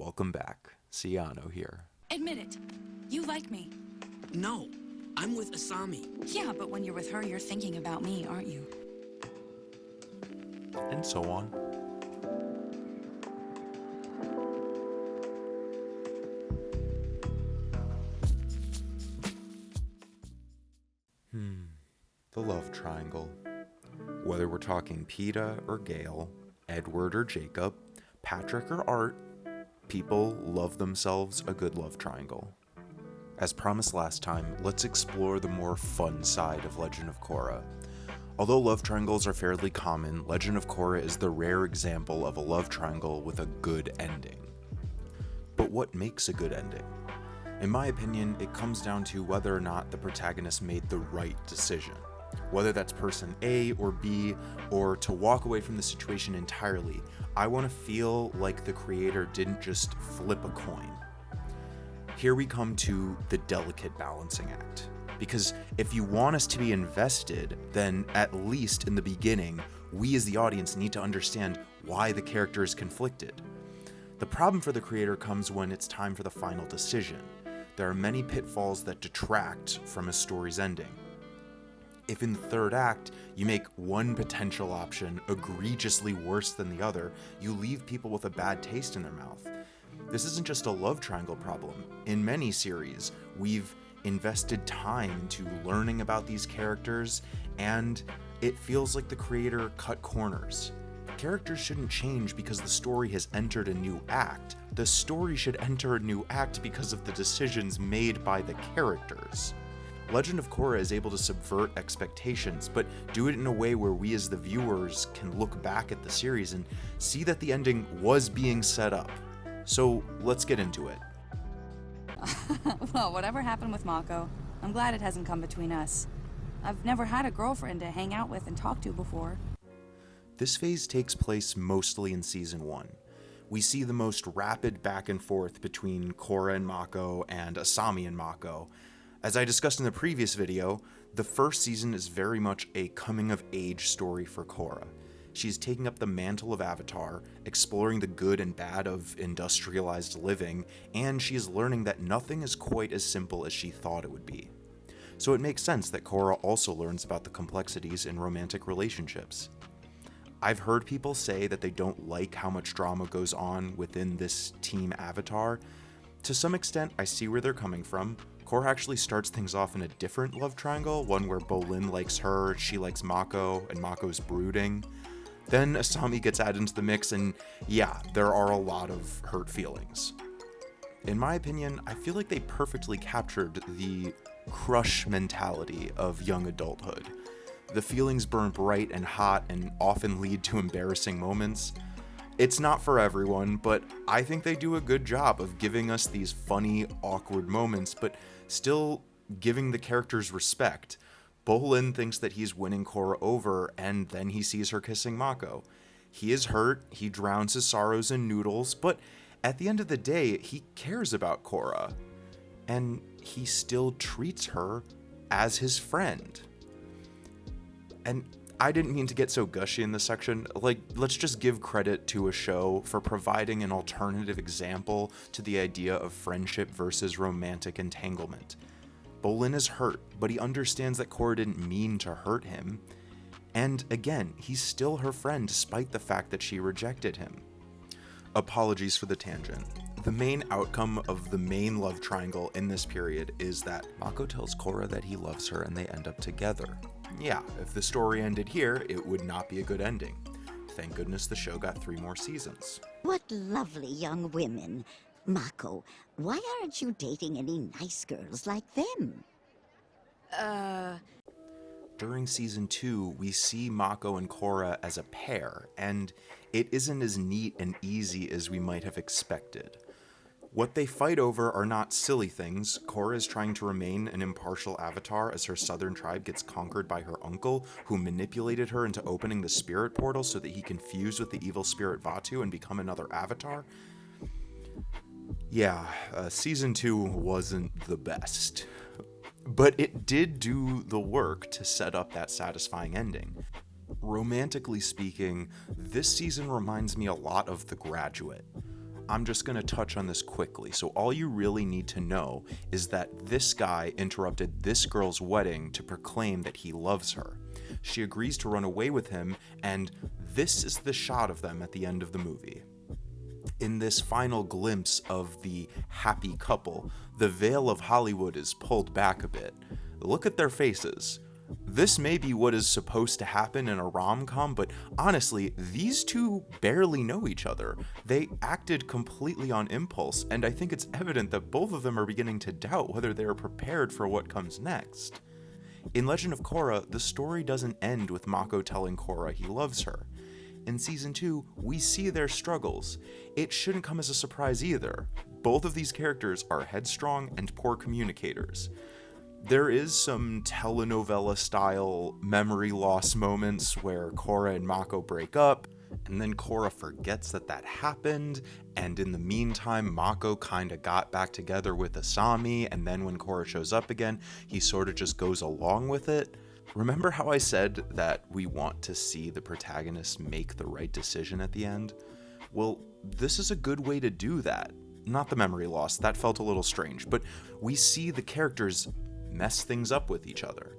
Welcome back. Ciano here. Admit it. You like me. No, I'm with Asami. Yeah, but when you're with her, you're thinking about me, aren't you? And so on. The love triangle. Whether we're talking Peta or Gale, Edward or Jacob, Patrick or Art, people love themselves a good love triangle. As promised last time, let's explore the more fun side of Legend of Korra. Although love triangles are fairly common, Legend of Korra is the rare example of a love triangle with a good ending. But what makes a good ending? In my opinion, it comes down to whether or not the protagonist made the right decision. Whether that's person A or B, or to walk away from the situation entirely, I want to feel like the creator didn't just flip a coin. Here we come to the delicate balancing act. Because if you want us to be invested, then at least in the beginning, we as the audience need to understand why the character is conflicted. The problem for the creator comes when it's time for the final decision. There are many pitfalls that detract from a story's ending. If in the third act, you make one potential option egregiously worse than the other, you leave people with a bad taste in their mouth. This isn't just a love triangle problem. In many series, we've invested time into learning about these characters, and it feels like the creator cut corners. Characters shouldn't change because the story has entered a new act. The story should enter a new act because of the decisions made by the characters. Legend of Korra is able to subvert expectations, but do it in a way where we as the viewers can look back at the series and see that the ending was being set up. So let's get into it. Well, whatever happened with Mako, I'm glad it hasn't come between us. I've never had a girlfriend to hang out with and talk to before. This phase takes place mostly in Season 1. We see the most rapid back and forth between Korra and Mako and Asami and Mako. As I discussed in the previous video, the first season is very much a coming-of-age story for Korra. She's taking up the mantle of Avatar, exploring the good and bad of industrialized living, and she is learning that nothing is quite as simple as she thought it would be. So it makes sense that Korra also learns about the complexities in romantic relationships. I've heard people say that they don't like how much drama goes on within this Team Avatar. To some extent, I see where they're coming from. Korra actually starts things off in a different love triangle, one where Bolin likes her, she likes Mako, and Mako's brooding. Then Asami gets added into the mix, and yeah, there are a lot of hurt feelings. In my opinion, I feel like they perfectly captured the crush mentality of young adulthood. The feelings burn bright and hot and often lead to embarrassing moments. It's not for everyone, but I think they do a good job of giving us these funny, awkward moments, but still giving the characters respect. Bolin thinks that he's winning Korra over, and then he sees her kissing Mako. He is hurt, he drowns his sorrows in noodles, but at the end of the day, he cares about Korra. And he still treats her as his friend. And I didn't mean to get so gushy in this section. Let's just give credit to a show for providing an alternative example to the idea of friendship versus romantic entanglement. Bolin is hurt, but he understands that Korra didn't mean to hurt him. And again, he's still her friend despite the fact that she rejected him. Apologies for the tangent. The main outcome of the main love triangle in this period is that Mako tells Korra that he loves her and they end up together. Yeah, if the story ended here, it would not be a good ending. Thank goodness the show got 3 more seasons. What lovely young women. Mako, why aren't you dating any nice girls like them? During Season 2, we see Mako and Korra as a pair, and it isn't as neat and easy as we might have expected. What they fight over are not silly things. Korra is trying to remain an impartial avatar as her southern tribe gets conquered by her uncle, who manipulated her into opening the spirit portal so that he can fuse with the evil spirit Vatu and become another avatar. Yeah, Season 2 wasn't the best. But it did do the work to set up that satisfying ending. Romantically speaking, this season reminds me a lot of The Graduate. I'm just going to touch on this quickly. So all you really need to know is that this guy interrupted this girl's wedding to proclaim that he loves her. She agrees to run away with him, and this is the shot of them at the end of the movie. In this final glimpse of the happy couple, the veil of Hollywood is pulled back a bit. Look at their faces. This may be what is supposed to happen in a rom-com, but honestly, these two barely know each other. They acted completely on impulse, and I think it's evident that both of them are beginning to doubt whether they are prepared for what comes next. In Legend of Korra, the story doesn't end with Mako telling Korra he loves her. In Season 2, we see their struggles. It shouldn't come as a surprise either. Both of these characters are headstrong and poor communicators. There is some telenovela-style memory loss moments where Korra and Mako break up, and then Korra forgets that happened, and in the meantime, Mako kinda got back together with Asami, and then when Korra shows up again, he sorta just goes along with it. Remember how I said that we want to see the protagonist make the right decision at the end? Well, this is a good way to do that. Not the memory loss, that felt a little strange, but we see the characters mess things up with each other.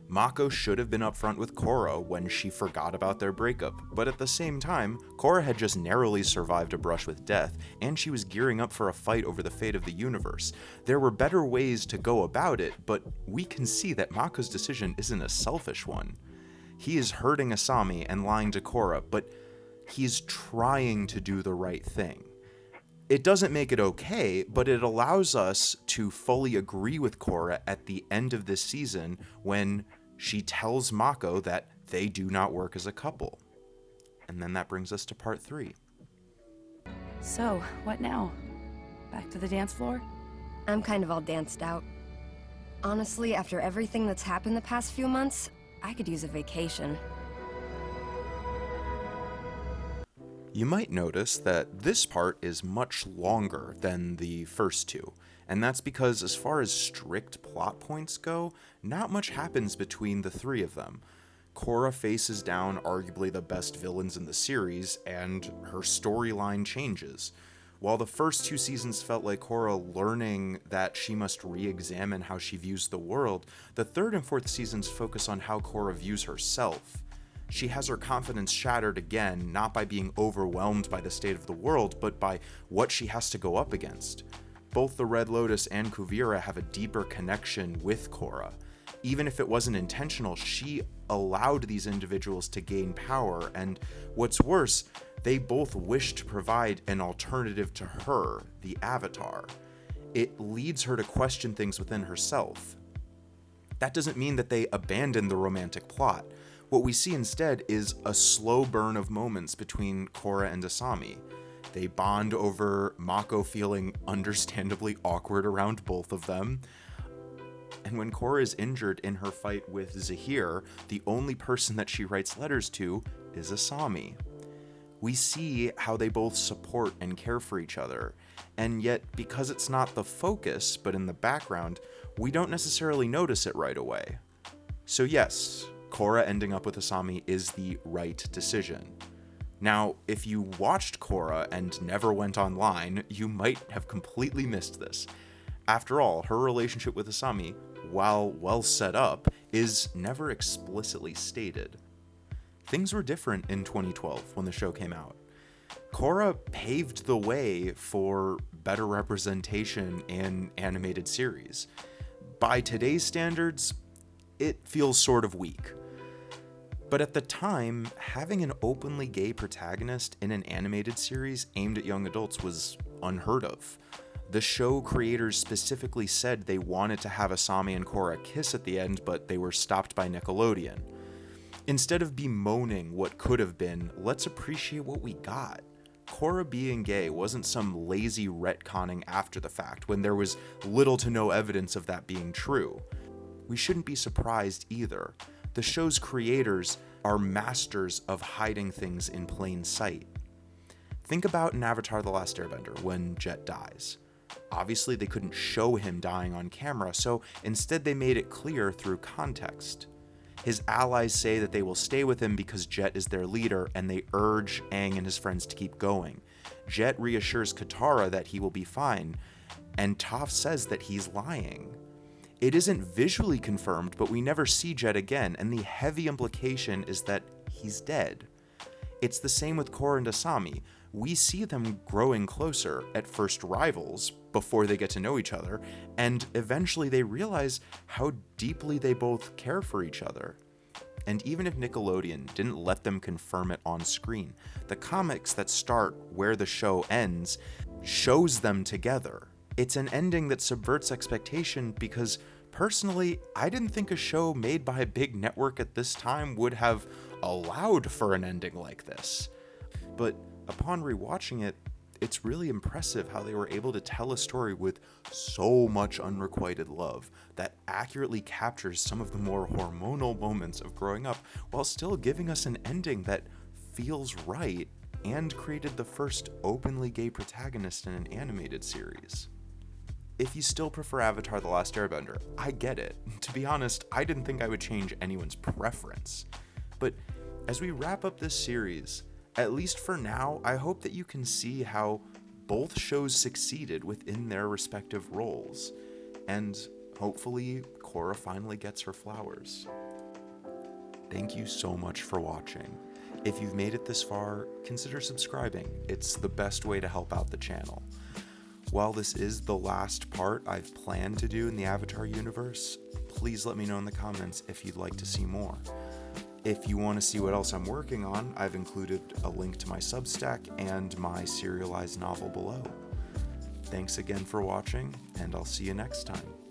Mako should have been upfront with Korra when she forgot about their breakup, but at the same time, Korra had just narrowly survived a brush with death, and she was gearing up for a fight over the fate of the universe. There were better ways to go about it, but we can see that Mako's decision isn't a selfish one. He is hurting Asami and lying to Korra, but he's trying to do the right thing. It doesn't make it okay, but it allows us to fully agree with Korra at the end of this season when she tells Mako that they do not work as a couple. And then that brings us to part 3. So, what now? Back to the dance floor? I'm kind of all danced out. Honestly, after everything that's happened the past few months, I could use a vacation. You might notice that this part is much longer than the first two, and that's because as far as strict plot points go, not much happens between the three of them. Korra faces down arguably the best villains in the series, and her storyline changes. While the first 2 seasons felt like Korra learning that she must re-examine how she views the world, the 3rd and 4th seasons focus on how Korra views herself. She has her confidence shattered again, not by being overwhelmed by the state of the world, but by what she has to go up against. Both the Red Lotus and Kuvira have a deeper connection with Korra. Even if it wasn't intentional, she allowed these individuals to gain power, and what's worse, they both wish to provide an alternative to her, the Avatar. It leads her to question things within herself. That doesn't mean that they abandon the romantic plot. What we see instead is a slow burn of moments between Korra and Asami. They bond over Mako feeling understandably awkward around both of them. And when Korra is injured in her fight with Zahir, the only person that she writes letters to is Asami. We see how they both support and care for each other, and yet because it's not the focus, but in the background, we don't necessarily notice it right away. So yes, Korra ending up with Asami is the right decision. Now, if you watched Korra and never went online, you might have completely missed this. After all, her relationship with Asami, while well set up, is never explicitly stated. Things were different in 2012 when the show came out. Korra paved the way for better representation in animated series. By today's standards, it feels sort of weak. But at the time, having an openly gay protagonist in an animated series aimed at young adults was unheard of. The show creators specifically said they wanted to have Asami and Korra kiss at the end, but they were stopped by Nickelodeon. Instead of bemoaning what could have been, let's appreciate what we got. Korra being gay wasn't some lazy retconning after the fact, when there was little to no evidence of that being true. We shouldn't be surprised either. The show's creators are masters of hiding things in plain sight. Think about in Avatar: The Last Airbender when Jet dies. Obviously, they couldn't show him dying on camera, so instead they made it clear through context. His allies say that they will stay with him because Jet is their leader, and they urge Aang and his friends to keep going. Jet reassures Katara that he will be fine, and Toph says that he's lying. It isn't visually confirmed, but we never see Jet again, and the heavy implication is that he's dead. It's the same with Korra and Asami. We see them growing closer, at first rivals, before they get to know each other, and eventually they realize how deeply they both care for each other. And even if Nickelodeon didn't let them confirm it on screen, the comics that start where the show ends shows them together. It's an ending that subverts expectation because, personally, I didn't think a show made by a big network at this time would have allowed for an ending like this. But upon rewatching it, it's really impressive how they were able to tell a story with so much unrequited love that accurately captures some of the more hormonal moments of growing up while still giving us an ending that feels right and created the first openly gay protagonist in an animated series. If you still prefer Avatar: The Last Airbender, I get it. To be honest, I didn't think I would change anyone's preference. But as we wrap up this series, at least for now, I hope that you can see how both shows succeeded within their respective roles, and hopefully Korra finally gets her flowers. Thank you so much for watching. If you've made it this far, consider subscribing. It's the best way to help out the channel. While this is the last part I've planned to do in the Avatar universe, please let me know in the comments if you'd like to see more. If you want to see what else I'm working on, I've included a link to my Substack and my serialized novel below. Thanks again for watching, and I'll see you next time.